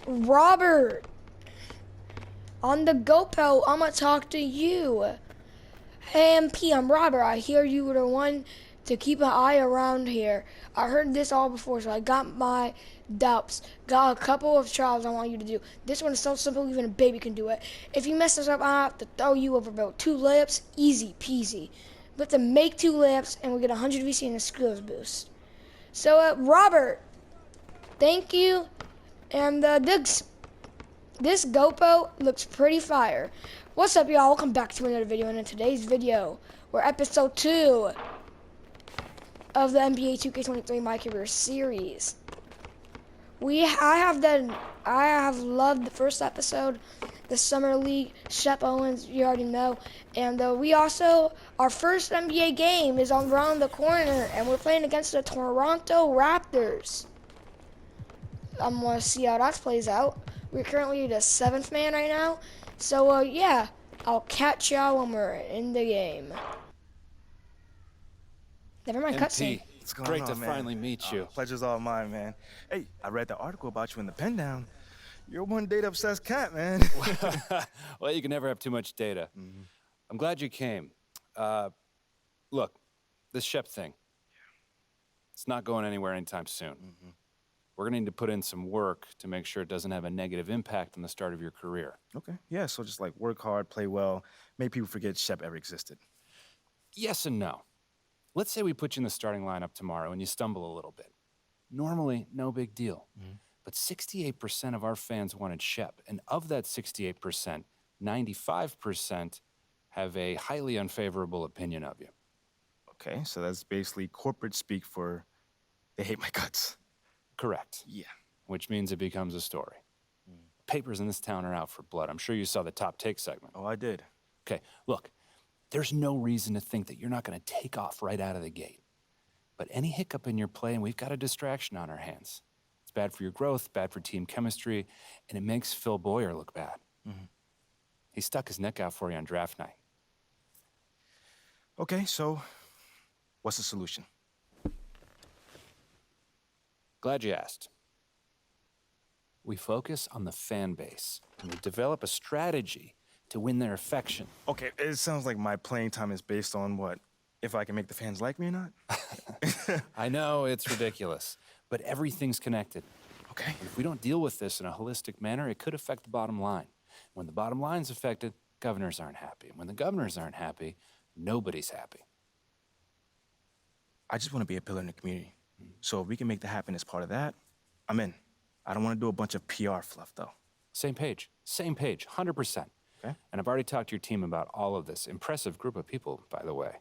Robert, on the GoPro, I'm gonna talk to you. Hey, MP, I'm Robert. I hear you were the one to keep an eye around here. I heard this all before, so I got my doubts. Got a couple of trials I want you to do. This one is so simple, even a baby can do it. If you mess this up, I have to throw you over about 2 layups, easy peasy. But to make 2 layups, and we get 100 VC and a skills boost. So, Robert, thank you. And this GoPro looks pretty fire. What's up, y'all? Welcome back to another video. And in today's video, we're episode 2 of the NBA2k23 MyCareer series. I have loved the first episode, the Summer League, Shep Owens, you already know. And we also, our first NBA game is around the corner, and we're playing against the Toronto Raptors. I'm gonna see how that plays out. We're currently the 7th man right now. So, yeah, I'll catch y'all when we're in the game. Never mind, cutscene. What's going Great on, to man? finally meet you. Pleasure's all mine, man. Hey, I read the article about you in the pen down. You're one data-obsessed cat, man. Well, you can never have too much data. I'm glad you came. Look, this Shep thing, it's not going anywhere anytime soon. We're gonna need to put in some work to make sure it doesn't have a negative impact on the start of your career. Okay, yeah, so just like work hard, play well, make people forget Shep ever existed. Yes and no. Let's say we put you in the starting lineup tomorrow and you stumble a little bit. Normally, no big deal. But 68% of our fans wanted Shep, and of that 68%, 95% have a highly unfavorable opinion of you. Okay, so that's basically corporate speak for they hate my guts. Correct. Yeah. Which means it becomes a story. Papers in this town are out for blood. I'm sure you saw the top take segment. Oh, I did. Okay, look, there's no reason to think that you're not going to take off right out of the gate. But any hiccup in your play, and we've got a distraction on our hands. It's bad for your growth, bad for team chemistry, and it makes Phil Boyer look bad. He stuck his neck out for you on draft night. Okay, so what's the solution? Glad you asked. We focus on the fan base, and we develop a strategy to win their affection. Okay, it sounds like my playing time is based on what? If I can make the fans like me or not? I know, it's ridiculous, but everything's connected. Okay. If we don't deal with this in a holistic manner, it could affect the bottom line. When the bottom line's affected, governors aren't happy. When the governors aren't happy, nobody's happy. I just want to be a pillar in the community. So if we can make that happen as part of that, I'm in. I don't want to do a bunch of PR fluff, though. Same page, 100%. Okay. And I've already talked to your team about all of this. Impressive group of people, by the way.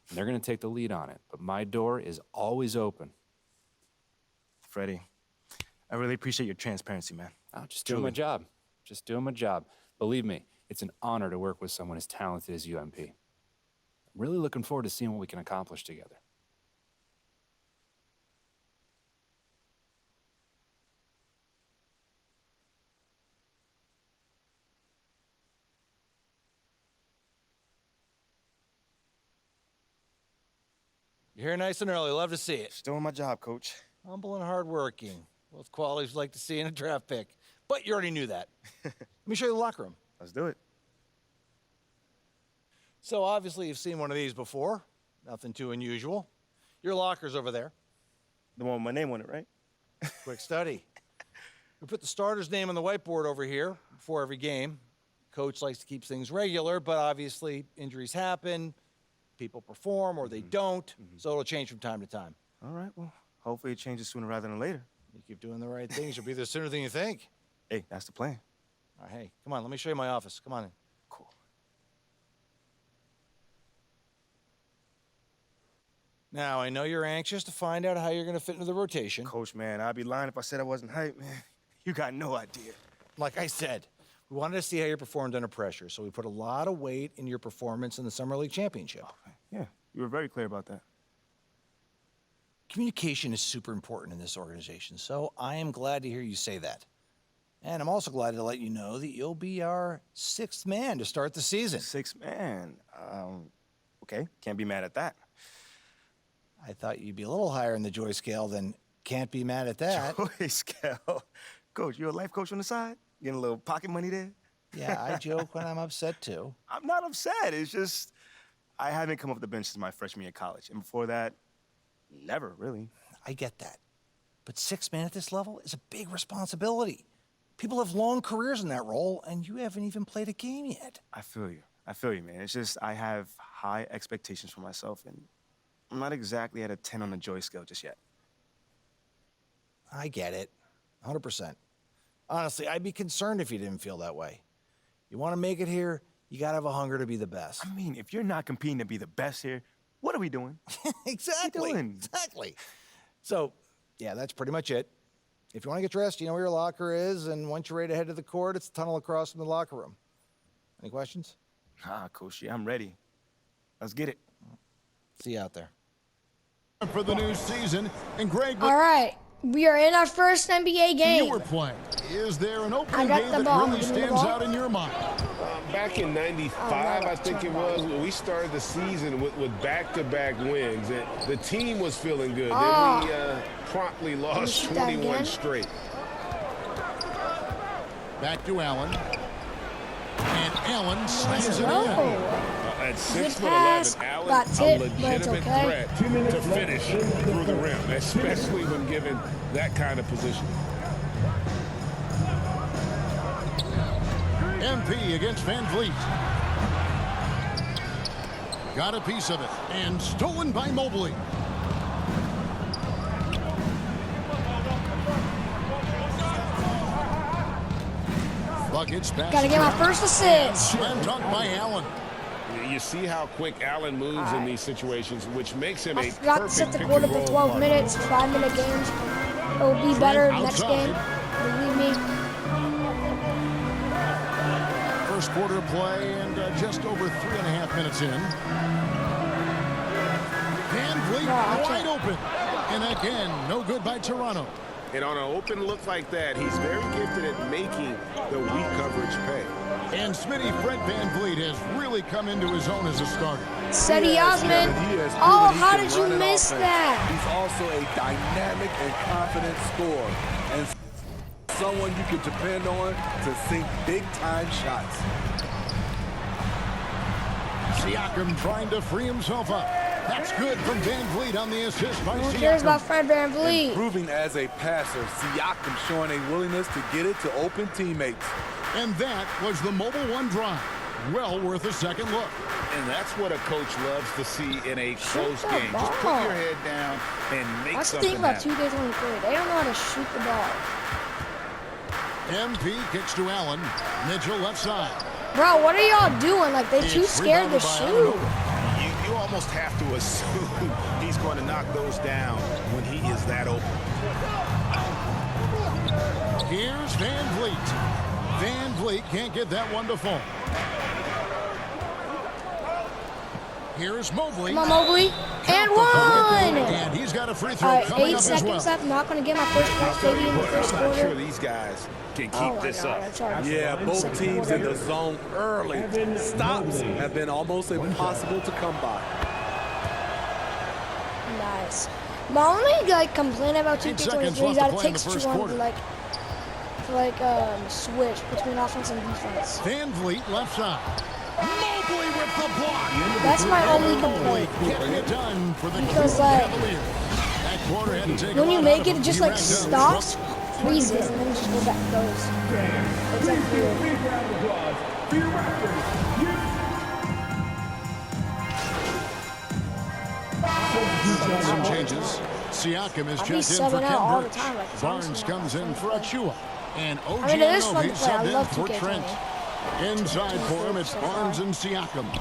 And they're going to take the lead on it. But my door is always open. Freddie, I really appreciate your transparency, man. I'm just doing my job. Just doing my job. Believe me, it's an honor to work with someone as talented as you, MP. I'm really looking forward to seeing what we can accomplish together. You're here nice and early. Love to see it. Still on my job, Coach. Humble and hardworking. Both qualities we'd like to see in a draft pick. But you already knew that. Let me show you the locker room. Let's do it. So obviously you've seen one of these before. Nothing too unusual. Your locker's over there. The one with my name on it, right? Quick study. We put the starter's name on the whiteboard over here before every game. Coach likes to keep things regular, but obviously injuries happen. People perform or they don't, so it'll change from time to time. All right, well, hopefully it changes sooner rather than later. You keep doing the right things, you'll be there sooner than you think. Hey, that's the plan. All right, hey, come on, let me show you my office. Come on in. Cool. Now, I know you're anxious to find out how you're going to fit into the rotation. Coach, man, I'd be lying if I said I wasn't hyped, man. You got no idea. Like I said, we wanted to see how you performed under pressure, so we put a lot of weight in your performance in the Summer League Championship. Yeah, you were very clear about that. Communication is super important in this organization, so I am glad to hear you say that. And I'm also glad to let you know that you'll be our 6th man to start the season. 6th man. Okay, can't be mad at that. I thought you'd be a little higher in the joy scale than can't be mad at that. Joy scale. Coach, you a life coach on the side? Getting a little pocket money there? Yeah, I joke when I'm upset, too. I'm not upset. It's just I haven't come off the bench since my freshman year of college. And before that, never, really. I get that. But 6 man at this level is a big responsibility. People have long careers in that role, and you haven't even played a game yet. I feel you. I feel you, man. It's just I have high expectations for myself, and I'm not exactly at a 10 on the joy scale just yet. I get it. 100%. Honestly, I'd be concerned if you didn't feel that way. You want to make it here, you got to have a hunger to be the best. I mean, if you're not competing to be the best here, what are we doing? Exactly. What are we doing? Exactly. So, yeah, that's pretty much it. If you want to get dressed, you know where your locker is, and once you're ready to head to the court, it's the tunnel across from the locker room. Any questions? Coach, yeah, I'm ready. Let's get it. See you out there. For the new season, and Greg, All right, we are in our first NBA game. you were playing. Is there an I opening got game the that ball. really Give me the stands ball. out in your mind? Back in '95, I think it was, we started the season with back-to-back wins. And the team was feeling good. Then we promptly lost shoot that 21 again? straight. Back to Allen. And Allen slams it in. Oh, At good 6'11", pass. Allen, Got a tipped, but it's legitimate okay. threat to finish through the rim, especially when given that kind of position. MP against Van Vliet. Got a piece of it. And stolen by Mobley. Buckets back. Gotta get my first assist. Slam dunk by Allen. You see how quick Allen moves in these situations, which makes him I a forgot to perfect set the pick quarter and for roll 12 partner. minutes, 5-minute games. It will be better next outside. game. Believe me. First quarter of play and just over 3.5 minutes in. Van Vliet wide open. And again, no good by Toronto. And on an open look like that, he's very gifted at making the weak coverage pay. And Smitty Fred Van Vliet has really come into his own as a starter. Seti Osman. He has Oh, proven he how can did you run an miss offense. that? He's also a dynamic and confident scorer, and someone you can depend on to sink big-time shots. Siakam trying to free himself up. That's good from Van Vliet on the assist by Who cares about Siakam. Fred Van Vliet? Improving as a passer, Siakam showing a willingness to get it to open teammates. And that was the Mobile One drive. Well worth a second look. And that's what a coach loves to see in a close the game. Just put ball. your head down and make That's the something thing about happen. 2K23. They don't know how to shoot the ball. MP kicks to Allen. Mitchell left side. Bro, what are y'all doing? Like, they too It's scared to rebounded by shoot. Anunoby. You almost have to assume he's going to knock those down when he is that open. Here's Van Vliet. Van Vliet can't get that one to fall. Here's Mobley. Come on, Mobley. And one! And he's got a free throw All right, coming 8 up as well. seconds left. I'm not going to get my first point maybe in the first I'm not sure quarter. these guys can keep Oh my this God, up. that's already Yeah, both second teams quarter. in the zone early. Stops have been almost impossible to come by. Nice. My only like complaint about 8 seconds 2K23 is left that to it play in takes the too first long quarter. to switch between offense and defense. Van Vliet left side. Mobley with the block. That's my only complaint. Getting it done for the Because, Cleveland like, Cavaliers. That quarter had to take When a you lot make out it, of it just him. like He racked up stops, freezes, and then just goes back goes. It's like weird. Some changes. Siakam is I'll be checked in for subbing out all the Ken time, like, Burch. it's Barnes honestly not comes in for fun. Achua. And OG I mean, it is fun Anunoby to play. I subbed in love for 2K20. Trent. Inside for him, it's so Barnes far. and Siakam.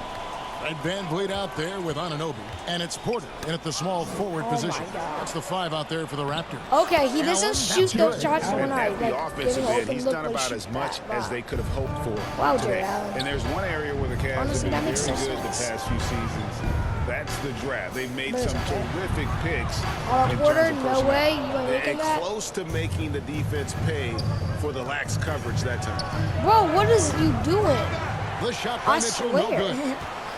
Fred Van Vliet out there with Anunoby. And it's Porter in at the small forward Oh position. my God. That's the 5 out there for the Raptors. Okay, he doesn't Allen, shoot that's those good. shots when I At the like offensive give an end, open he's look, done but he about shoots as much that. as they could have hoped for Wow, today. Jared Allen. And there's one area where the Cavs Honestly, that have been makes very no good the sense. past few seasons. That's the draft. They've made But it's some okay. terrific picks. in Porter, terms of no personnel. way. You ain't making And that. close to making the defense pay for the lax coverage that time. Bro, what is you doing? The shot by I Mitchell, no swear. good.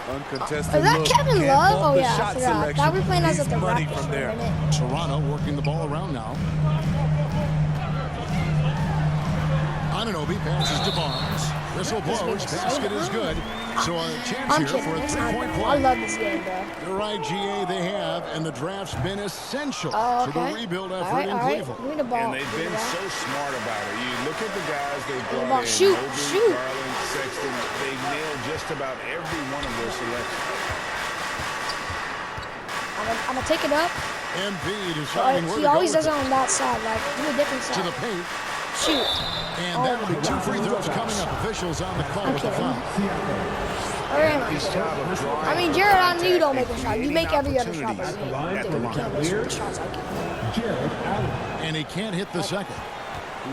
Uncontested Is that look. Kevin Can't Love? fault Oh the yeah, I shot forgot. I selection. thought we were playing as He's the money Raptors from for a there. minute. Toronto working the ball around now. Anunoby passes to Barnes. Whistle blows. Basket is good. So a chance I'm here kidding. for a It's not three-point good. I play. love this game, bro. You're right, GA, they have, and the draft's been essential Oh, to okay. the rebuild effort All right, in all right. Cleveland. Give me the ball. And they've been so smart about it. You look at the guys they brought ball. in, Shoot, Mobley, shoot. Garland, Sexton. They nailed just about every one of their selections. I'm gonna take it up. Embiid deciding where He to go always with does it it. on that side, like do a different To the side. paint, Shoot. and that'll be 2 free throws coming up. Officials on the call with the foul. Where am I? I mean, Jared, I knew you don't make a shot. You make every other shot, but you can't make the shots like you. And he can't hit the second.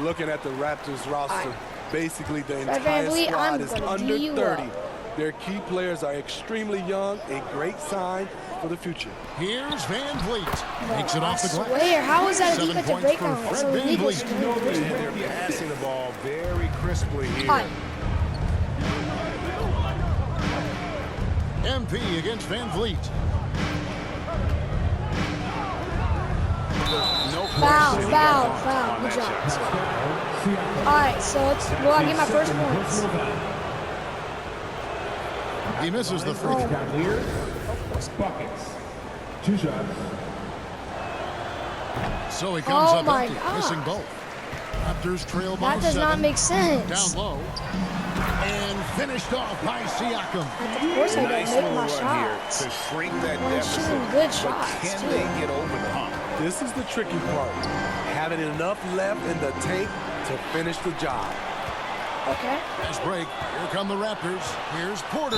Looking at the Raptors roster, basically the Fred entire VanVleet, squad I'm is gonna under D you 30. up. Their key players are extremely young, a great sign for the future. Here's Van Vliet. Makes it off the glass. Where? How is that a 7 defensive points breakdown? for It's Fred illegal. VanVleet. And they're passing the ball very crisply here. Hi. MP against Van Vliet. Foul. Good job. Let's go. All right, so I get my first points. He misses the free throw. Buckets. 2 shots. So he comes Oh up my empty, God. missing both. Raptors trail by That does 7. not make sense. Down low. And finished off by Siakam. Of course I don't Nice make little my run here shots. to shrink that I'm deficit. shooting good But shots, can too. they get over the hump? This is the tricky part. Having enough left in the tank to finish the job. Okay. Nice break. Here come the Raptors. Here's Porter.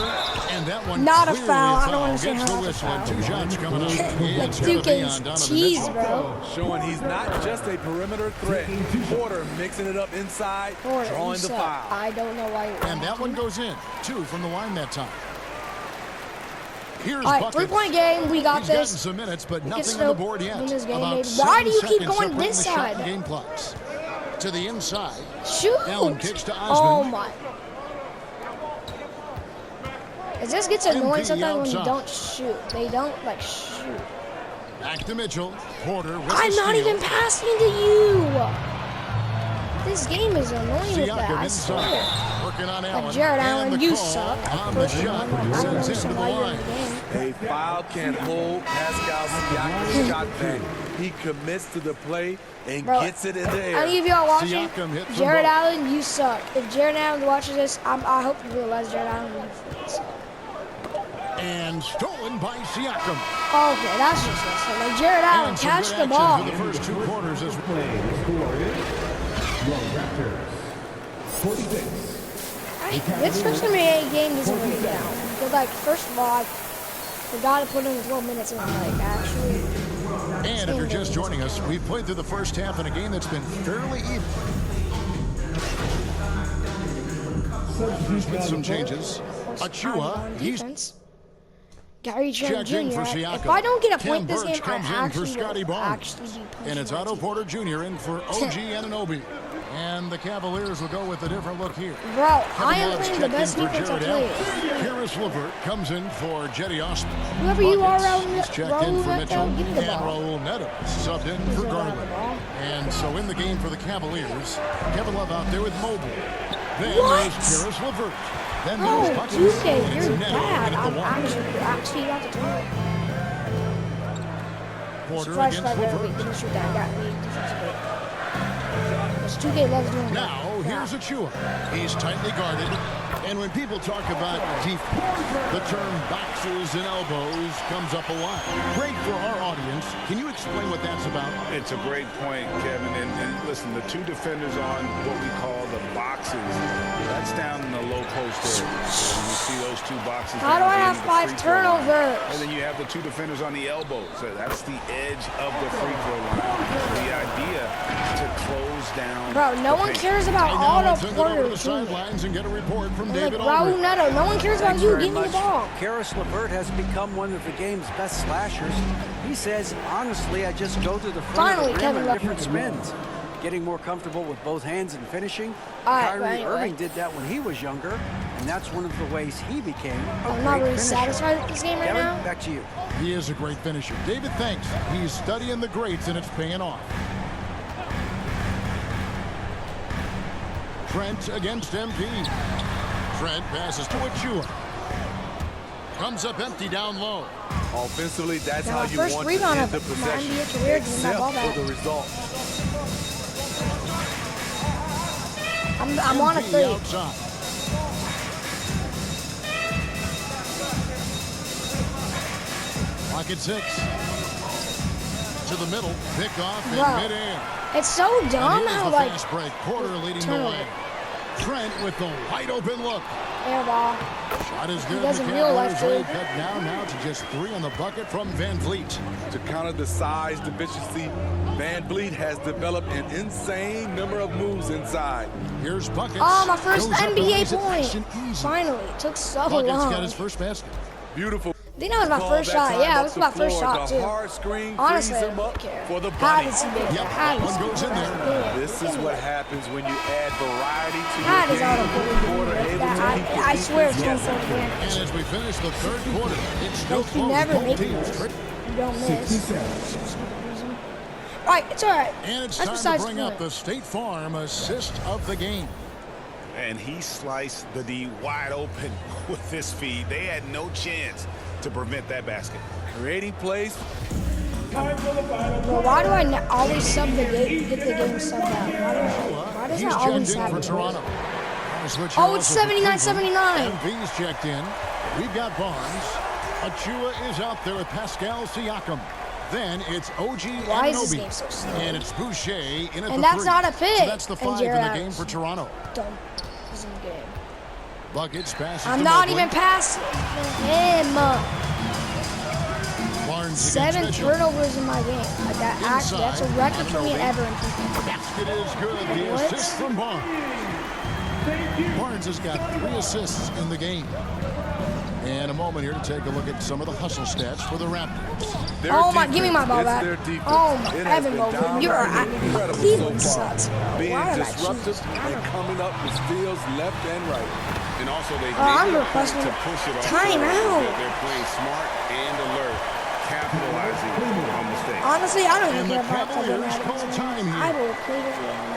And that one Not a clearly foul. I don't foul. understand Gets how the that's a whistle and foul. 2 shots coming up. Like It's 2 gonna be games on Donovan cheese, Mitchell. bro. Showing he's not just a perimeter threat. Porter mixing it up inside, Porter, you drawing the suck. foul. I don't know why you're And that one goes in. 2 from the line that time. Here's All right, Buckets. 3-point game. We got He's gotten this. some minutes, but We can nothing on still the board yet. win this game, About maybe. Why do you 7 keep seconds going separating this the shot and side? game clocks. To the inside. Shoot. Allen kicks to Oh Osman. my. It just gets annoying MP sometimes when you outside. don't shoot. They don't like shoot. Back to Mitchell. Porter with I'm the not steal. even passing to you. This game is annoying with that. Siakam I swear. inside. Working on Allen. Like Jared And Allen, the you call suck. on the First shot. one, I don't Sends him to the understand why you're in line. the game. A foul can hold Pascal Siakam's shot back. He commits to the play and Bro, gets it in the air. Any of y'all watching? Siakam hit from Jared both. Allen, you suck. If Jared Allen watches this, I hope you realize Jared Allen, you freaks. And stolen by Siakam. Okay, that's just it. So, like Jared Allen, And some catch good the action ball. for the first 2 quarters as Play. The score is your Raptors 46. This first NBA game doesn't really count. Because, like, first of all, I forgot to put in 12 minutes and, like, actually. And if you're just joining us, we've played through the first half in a game that's been fairly even. With some changes. Achua, he's Defense. Gary Trent checked in Jr. for Siakam. If I don't get a Tim point this Birch game, I comes in for actually Scotty will Barnes. actually be punching And it's my Otto teeth. Porter Jr. in for OG Anunoby. And the Cavaliers will go with a different look here. Bro, I Kevin am Love's playing the checked in best for defense I Jared play. Allen. Karis LeVert comes in for Jetty Osman. Whoever you are, Buckets is checked in for Raul Mitchell. Neto, give me the And ball. Raul Neto subbed in for the Garland. ball. And so in the game for the Cavaliers, Kevin Love out there with Mobley. Then What? there's Karis LeVert. Then Oh, there's Buckets. 2K, And it's you're Neto bad. in at the I'm one. actually you have to turn it. Porter Surprise, against surprise, LeVert. didn't shoot that. Got me defensively. Because 2K loves doing that. Now, here's Achua. He's tightly guarded. And when people talk about defense, the term boxes and elbows comes up a lot. Great for our audience. Can you explain what that's about? It's a great point, Kevin. And listen, the 2 defenders on what we call the boxes, that's down in the low post area. So you see those 2 boxes. How do down I the have end of the 5 free throw line. turnovers? And then you have the 2 defenders on the elbows. So that's the edge of the free throw line. The idea to close down. Bro, no the one paint. cares about And now Otto let's send it over Porter to the Jr. sidelines and get a report from Like David Raul Aldridge. Neto. No one cares about Thanks you. very Give me the much. ball. Karis LeVert has become one of the game's best slashers. He says, honestly, I just go to the front Finally, of the rim Kevin in Love. different spins. Getting more comfortable with both hands and finishing. All right, Kyrie but anyway. Irving did that when he was younger, and that's one of the ways he became a I'm not great really finisher. satisfied with this game right Kevin, now. back to you. He is a great finisher. David, thanks. He's studying the greats, and it's paying off. Trent against MP. Trent passes to Achua. Comes up empty down low. Offensively, that's Now, how my you first want to rebound end the of my possession. NBA career, getting that ball Except back. for the result. I'm on a MP 3. outside. Clock at 6. To the middle. Pick off in Bro, midair. it's so dumb And here's how, the like, fast break. Porter leading the turnover. way. Trent with the wide open look. air ball. Shot is good. doesn't The realize Cavaliers it. lead cut now to just 3 on the bucket from Van Vliet. To counter the size deficiency, Van Vliet has developed an insane number of moves inside. Here's Buckets. Oh, my first Goes up and NBA lays it nice point. and easy. Finally, it took so Buckets long. got his first basket. Beautiful. I think that was my Call first that shot. time Yeah, it up was the my first floor. shot The too. hard screen Honestly, frees I him don't up care. for the Had bunny. to see big. Yep, Had to one see goes in there. big. This is what happens when you add variety to That your is out of game. Porter able to keep the I swear it's defense going guessing. for And as we finish the third quarter, it's still Like, you close. never Both make teams this. trick. You don't miss. 60 seconds. Alright, it's alright. And it's That's time to besides bring the up the State Farm assist of the game. And he sliced the D wide open with this feed. They had no chance to prevent that basket. Creating plays. Bro, why do I always sub the game, get the game subbed out? Why does He's that always checked in for happen? Toronto. Oh, it's 79-79. MP's checked in. We've got Barnes. Achua is out there with Pascal Siakam. Then it's OG Why is this Anunoby. game so slow? And it's Boucher in at the And that's 3. not a pick. So that's the And 5 in Jared the game Allen's for Toronto. Dumb. This is a game. Buckets passes I'm to not Mobley. even passing him. Barnes 7 against Mitchell. turnovers in my game. Like that's a record for me ever in FIFA. Basket is good. The What? assist from Barnes. Barnes has got 3 assists in the game. And a moment here to take a look at some of the hustle stats for the Raptors. Their Oh my, give me my defense, ball it's back. their defense. Oh my, It has Evan been Mobley, you're downright incredible Cleveland so far. sucks. Being Why did I disruptive choose? and coming up with steals left and right. And also they I'm made it a point requesting to push it off. time out. They're playing smart and alert, capitalizing on mistakes. Honestly, I don't And even the care about Cavaliers Kevin call time I here. will play this game.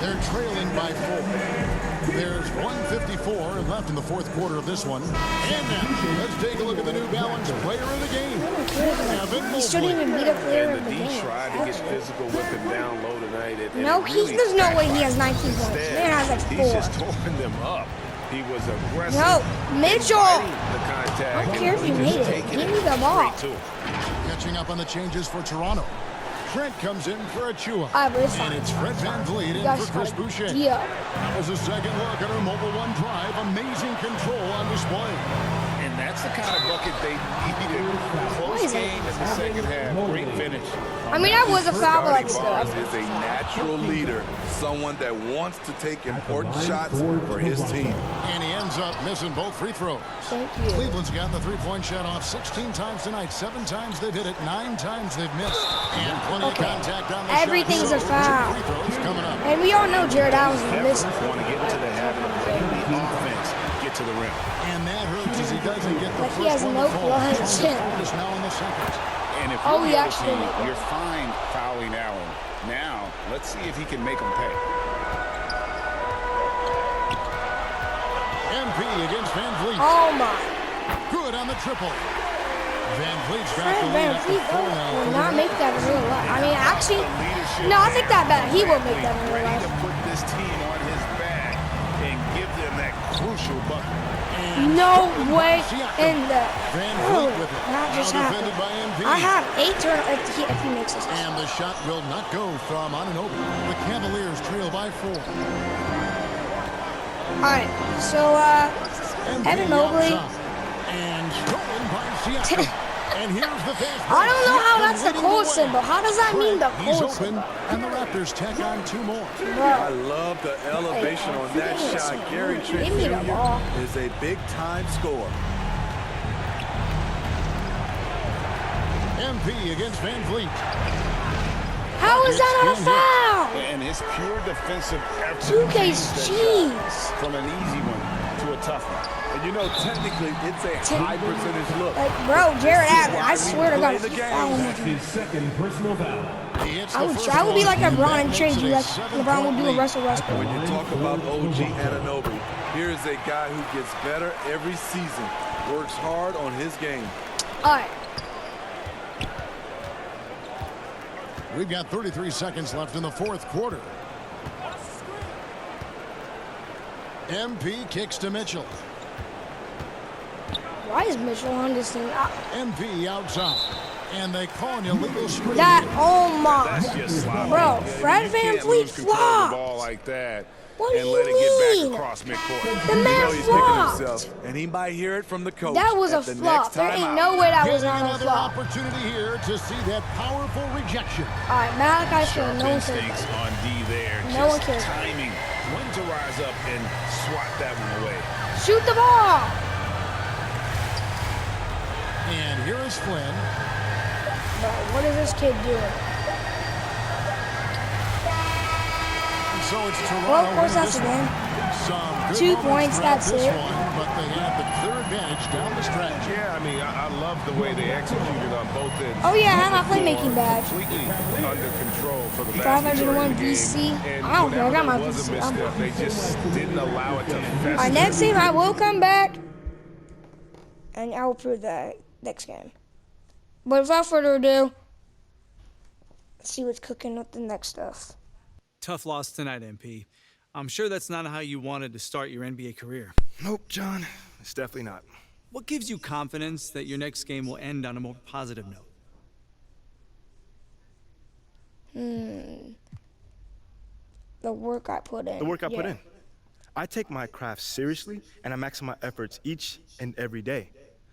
They're trailing by 4. There's 1:54 left in the fourth quarter of this one. And now, let's take a look at the New Balance player of the game. Evan He shouldn't Mobley. even beat a player And of the the D game. tried to get physical with him down low tonight. And No, it really there's no way he has backfired. 19 points. Instead, Man has like he's 4. just torn them up. He was aggressive. No, Mitchell. fighting the contact. I don't care if you and made just it. taking Give me the ball. straight to him. Catching up on the changes for Toronto. Trent comes in for Achua. But it's fine. And it's Fred Van Vliet You in guys for Chris gotta Boucher. deal. As a second look at her mobile 1 drive, amazing control on display. And that's the kind of bucket they needed. Why Close is it- game in the second half. Great finish. I mean, that was a foul, but like Barnes still. is a natural leader, someone that wants to take important shots for his team. And he ends up missing both free throws. Thank you. Cleveland's gotten the 3-point shot off 16 times tonight. 7 times they've hit it, 9 times they've missed. And plenty of contact on the Everything's shot. a foul. Free throws coming up. And we all know Jared Allen's missing. Want to get into the habit of letting the offense get to the rim. And that hurts as he doesn't get the Like he first has one no to fall. clutch. Is now in the second. And if Oh, you're he the other actually team, made it. you're fine fouling Allen. Now, let's see if he can make them pay. MP against Van Vliet. Oh my. Good on the triple. Van Vliet's got Fred the lead Van up to Vliet 4 now. will not make that in real life. I mean, actually, no, I think that bad. He will make that in real Ready life. to put this team on his back and give them that crucial bucket. No way in the. Van Oh, Vliet with it. that just Now happened. defended by MP. I have 8 turnovers if he makes this. And the shot will not go from Anunoby. The Cavaliers trail by 4. Alright, so, Evan Mobley. And stolen by Siakam. And here's the fast break. I don't know how Siakam that's the leading cold way. symbol. How does that mean the He's cold open, symbol? and the Raptors tack on 2 more. I Bro, love the elevation on that Hey, shot. Gary Trent give me the ball. Jr. is a big-time scorer. MP against Van Vliet. how is that not a foul? And his pure defensive effort 2K's changed that cheese. shot from an easy one to a tough one. And you know, technically, it's a high percentage look. Like, bro, Jared This is Allen, why I we swear to play God, the he game. fouled That's me. his second personal foul. I would be like LeBron and trade you like LeBron would do a Russell Westbrook. When you talk about OG Anunoby, here is a guy who gets better every season, works hard on his game. All right. We've got 33 seconds left in the fourth quarter. MP kicks to Mitchell. Why is Mitchell on this thing? MP outside. And they call an illegal screen. Oh my. That's just sloppy. Bro, Fred You can't VanVleet lose control of the flopped. ball like that What do and you let it mean? get back across midcourt. The man He's picking flopped. himself, and he might hear it from the coach. That was a at the flop. next There ain't timeout. no way that was Getting not a another flop. opportunity here to see that powerful rejection. All right, Malachi Flynn, Sharp no one cares. instincts on D there. No one Just cares. timing when to rise up and swat that one away. Shoot the ball. And here is Flynn. Bro, what is this kid doing? And so it's Toronto. Well, of course, winning that's this a one. win. Some good 2 moments points, throughout that's this it. one, but they had the clear advantage down the stretch. Yeah, I mean, I love the way they executed on both ends. Oh, yeah, I have my playmaking badge. Completely under control for the 501 vast majority of the BC. game. And I don't care, I got whenever my there was BC. a misstep, they just didn't allow it to fester. All right, next game I will come back, and I will prove that next game. But without further ado, let's see what's cooking with the next stuff. Tough loss tonight, MP. I'm sure that's not how you wanted to start your NBA career. Nope, John. It's definitely not. What gives you confidence that your next game will end on a more positive note? The work I put in. The work I put Yeah. in. I take my craft seriously, and I maximize my efforts each and every day.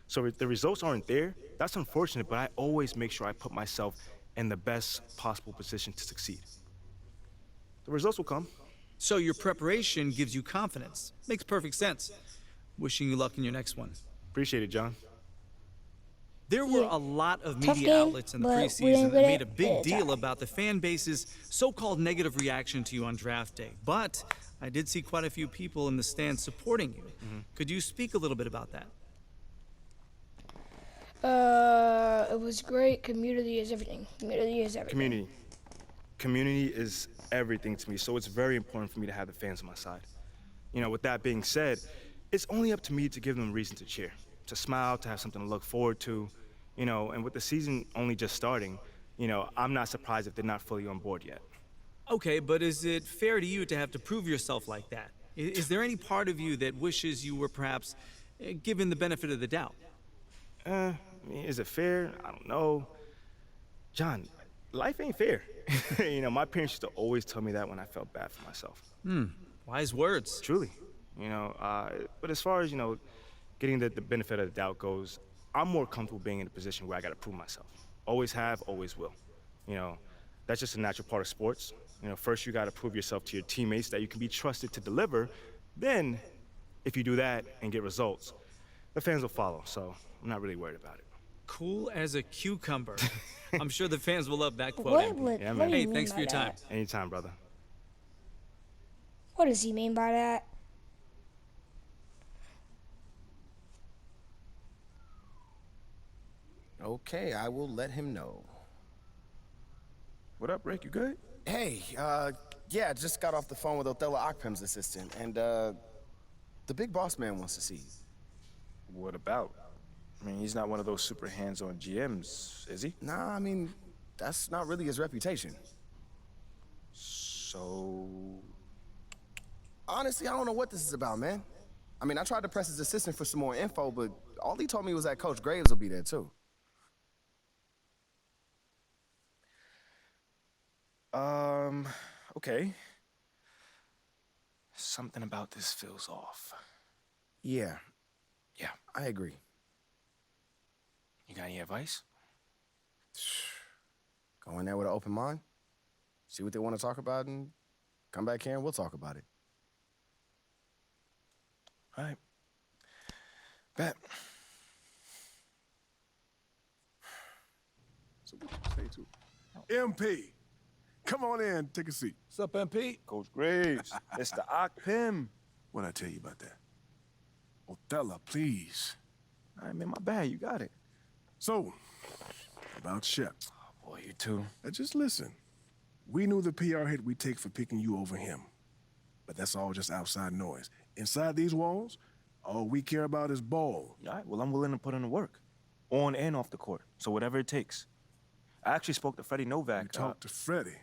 So if the results aren't there, that's unfortunate, but I always make sure I put myself in the best possible position to succeed. The results will come. So your preparation gives you confidence. Makes perfect sense. Wishing you luck in your next one. Appreciate it, John. There were Yeah. a lot of Tough media game, outlets in the but we preseason didn't that get made a it. big It's deal alright. about the fan base's so-called negative reaction to you on draft day. But I did see quite a few people in the stands supporting you. Could you speak a little bit about that? It was great. Community is everything. Community is everything. Community. Community is everything to me, so it's very important for me to have the fans on my side. You know, with that being said, it's only up to me to give them reason to cheer, to smile, to have something to look forward to, you know, and with the season only just starting, you know, I'm not surprised if they're not fully on board yet. Okay, but is it fair to you to have to prove yourself like that? Is there any part of you that wishes you were perhaps given the benefit of the doubt? I mean, is it fair? I don't know. John, life ain't fair. You know, my parents used to always tell me that when I felt bad for myself. Wise words. Truly. You know, but as far as, you know, getting the benefit of the doubt goes, I'm more comfortable being in a position where I got to prove myself. Always have, always will. You know, that's just a natural part of sports. You know, first you got to prove yourself to your teammates that you can be trusted to deliver. Then, if you do that and get results, the fans will follow. So I'm not really worried about it. Cool as a cucumber. I'm sure the fans will love that quote. What, MP. what, Yeah, what man. do you Hey, mean thanks by for your time. that? Anytime, brother. What does he mean by that? Okay, I will let him know. What up, Rick? You good? Hey, yeah, just got off the phone with Othello Akpem's assistant, and, the big boss man wants to see you. What about? I mean, he's not one of those super hands-on GMs, is he? Nah, I mean, that's not really his reputation. So... Honestly, I don't know what this is about, man. I mean, I tried to press his assistant for some more info, but all he told me was that Coach Graves will be there, too. Okay. Something about this feels off. Yeah. Yeah. I agree. You got any advice? Go in there with an open mind, see what they want to talk about, and come back here and we'll talk about it. All right. Bet. So what you say to MP? Come on in, take a seat. What's up, MP? Coach Graves, it's the Akpem. What'd I tell you about that? Othello, please. All right, man, my bad. You got it. So, about Shep. Oh, boy, you too. Now just listen. We knew the PR hit we'd take for picking you over him. But that's all just outside noise. Inside these walls, all we care about is ball. All right, well, I'm willing to put in the work, on and off the court, so whatever it takes. I actually spoke to Freddie Novak. You talked to Freddie.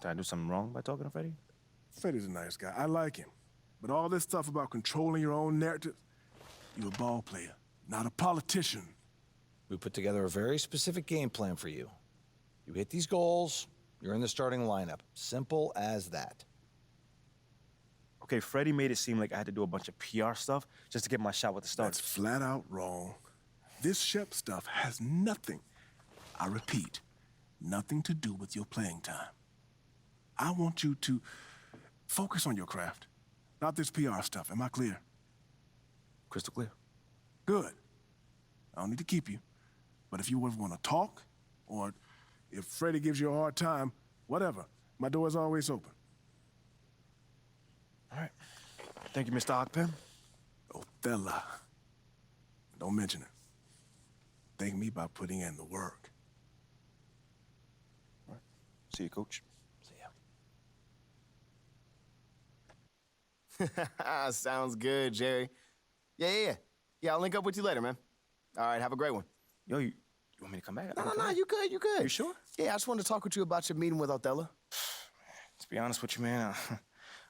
Did I do something wrong by talking to Freddie? Freddie's a nice guy. I like him. But all this stuff about controlling your own narrative, you're a ball player, not a politician. We put together a very specific game plan for you. You hit these goals, you're in the starting lineup. Simple as that. Okay, Freddie made it seem like I had to do a bunch of PR stuff just to get my shot with the Stars. That's flat out wrong. This Shep stuff has nothing, I repeat, nothing to do with your playing time. I want you to focus on your craft, not this PR stuff. Am I clear? Crystal clear. Good. I don't need to keep you. But if you ever want to talk, or if Freddie gives you a hard time, whatever, my door is always open. All right. Thank you, Mr. Ogpen. Othello. Don't mention it. Thank me by putting in the work. All right. See you, Coach. See ya. Sounds good, Jerry. Yeah, I'll link up with you later, man. All right, have a great one. Yo, you want me to come back? No, you good, you good. You sure? Yeah, I just wanted to talk with you about your meeting with Othello. To be honest with you, man,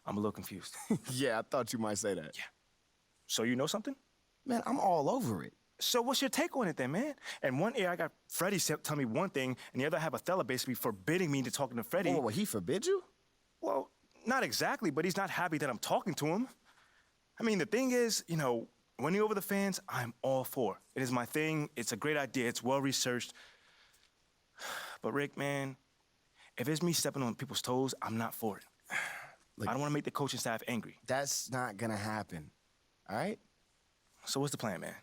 I'm a little confused. Yeah, I thought you might say that. Yeah. So you know something? Man, I'm all over it. So what's your take on it then, man? And one ear, I got Freddie tell me one thing, and the other I have Othello basically forbidding me to talking to Freddie. Oh, well, he forbid you? Well, not exactly, but he's not happy that I'm talking to him. I mean, the thing is, you know, winning over the fans, I'm all for. It is my thing. It's a great idea. It's well-researched. But, Rick, man, if it's me stepping on people's toes, I'm not for it. Look, I don't want to make the coaching staff angry. That's not going to happen, all right? So what's the plan, man?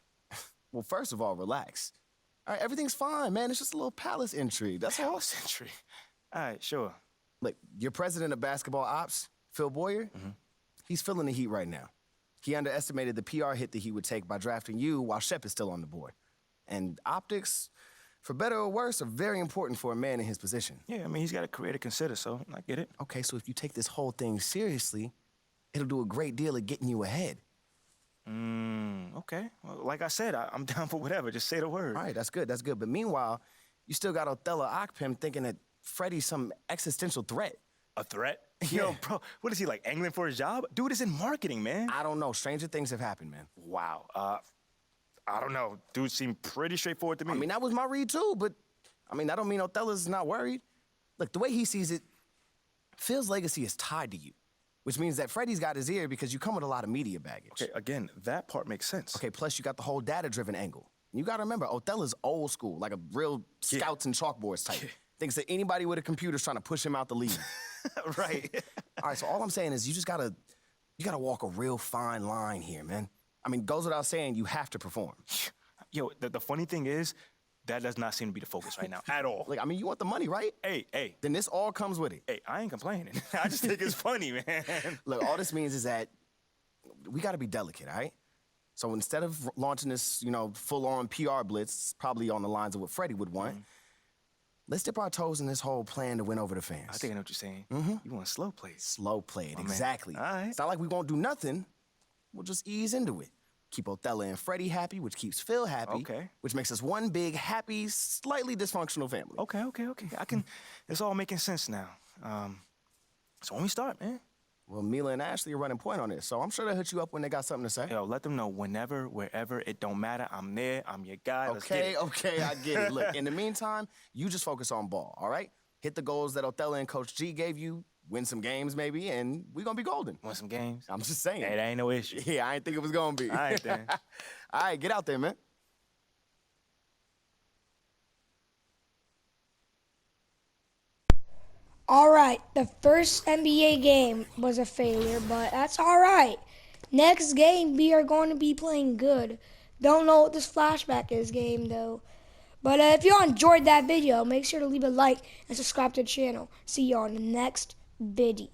Well, first of all, relax. All right, everything's fine, man. It's just a little palace intrigue. That's all. Palace intrigue? All right, sure. Look, your president of basketball ops, Phil Boyer, he's feeling the heat right now. He underestimated the PR hit that he would take by drafting you while Shep is still on the board. And optics, for better or worse, are very important for a man in his position. Yeah, I mean, he's got a career to consider, so I get it. Okay, so if you take this whole thing seriously, it'll do a great deal of getting you ahead. Okay. Well, like I said, I'm down for whatever. Just say the word. All right, that's good, that's good. But meanwhile, you still got Othello Okpem thinking that Freddie's some existential threat. A threat? Yeah. Yo, bro, what is he, like, angling for his job? Dude is in marketing, man. I don't know. Stranger things have happened, man. Wow. I don't know. Dude seemed pretty straightforward to me. I mean, that was my read, too, but, I mean, that don't mean Othello's not worried. Look, the way he sees it, Phil's legacy is tied to you, which means that Freddie's got his ear because you come with a lot of media baggage. Okay, again, that part makes sense. Okay, plus you got the whole data-driven angle. You got to remember, Othello's old school, like a real scouts and chalkboards type. Yeah. Thinks that anybody with a computer's trying to push him out the league. Right. All right, so all I'm saying is you gotta walk a real fine line here, man. I mean, goes without saying, you have to perform. Yo, the funny thing is, that does not seem to be the focus right now at all. Like, I mean, you want the money, right? Hey. Then this all comes with it. Hey, I ain't complaining. I just think it's funny, man. Look, all this means is that we gotta be delicate, all right? So instead of launching this, full-on PR blitz, probably on the lines of what Freddie would want, let's dip our toes in this whole plan to win over the fans. I think I know what you're saying. You want slow play. Slow play it, exactly. All right. It's not like we won't do nothing. We'll just ease into it. Keep Othello and Freddie happy, which keeps Phil happy. Okay. Which makes us one big, happy, slightly dysfunctional family. Okay. It's all making sense now. So when we start, man? Well, Mila and Ashley are running point on this, so I'm sure they'll hit you up when they got something to say. Yo, let them know whenever, wherever, it don't matter. I'm there. I'm your guy. Let's get it. Okay, I get it. Look, in the meantime, you just focus on ball, all right? Hit the goals that Othello and Coach G gave you, win some games maybe, and we're gonna be golden. Want some games? I'm just saying. Hey, that ain't no issue. Yeah, I ain't think it was gonna be. All right, then. All right, get out there, man. All right, the first NBA game was a failure, but that's all right. Next game, we are going to be playing good. Don't know what this flashback is game, though. But if you enjoyed that video, make sure to leave a like and subscribe to the channel. See you on the next video.